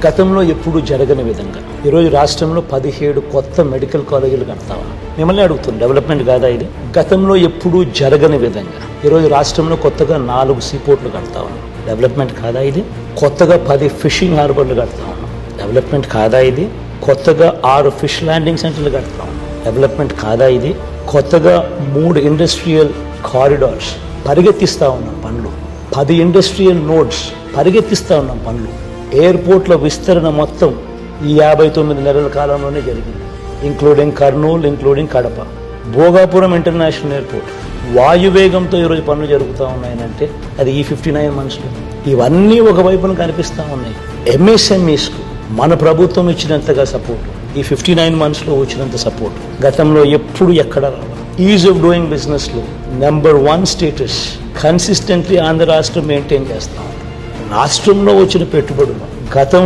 గతంలో ఎప్పుడూ జరగని విధంగా ఈరోజు రాష్ట్రంలో 17 కొత్త మెడికల్ కాలేజీలు కడతా ఉన్నాం. మిమ్మల్ని అడుగుతుంది, డెవలప్మెంట్ కాదా ఇది? గతంలో ఎప్పుడూ జరగని విధంగా ఈరోజు రాష్ట్రంలో కొత్తగా 4 సీపోర్ట్లు కడతా ఉన్నాం. డెవలప్మెంట్ కాదా ఇది? కొత్తగా 10 ఫిషింగ్ హార్బర్లు కడతా ఉన్నాం. డెవలప్మెంట్ కాదా ఇది? కొత్తగా 6 ఫిష్ ల్యాండింగ్ సెంటర్లు కడతా ఉన్నాం. డెవలప్మెంట్ కాదా ఇది? కొత్తగా 3 ఇండస్ట్రియల్ కారిడార్స్ పరిగెత్తిస్తా ఉన్నాం పనులు. 10 ఇండస్ట్రియల్ నోడ్స్ పరిగెత్తిస్తా ఉన్నాం పనులు. ఎయిర్పోర్ట్ల విస్తరణ మొత్తం ఈ 59 నెలల కాలంలోనే జరిగింది, including Kurnool, including Kadapa. Bhogapuram international airport వాయువేగంతో ఈరోజు పనులు జరుగుతూ ఉన్నాయనంటే అది ఈ 59 మంత్స్లో. ఇవన్నీ ఒకవైపున కనిపిస్తూ ఉన్నాయి. ఎంఎస్ఎంఈస్కు మన ప్రభుత్వం ఇచ్చినంతగా సపోర్ట్ ఈ 59 మంత్స్లో వచ్చినంత సపోర్ట్ గతంలో ఎప్పుడు ఎక్కడ రావాలి. ఈజ్ ఆఫ్ డూయింగ్ బిజినెస్లో నెంబర్ 1 స్టేటస్ కన్సిస్టెంట్లీ ఆంధ్ర రాష్ట్రం మెయింటైన్ చేస్తాం. రాష్ట్రంలో వచ్చిన పెట్టుబడులు గతం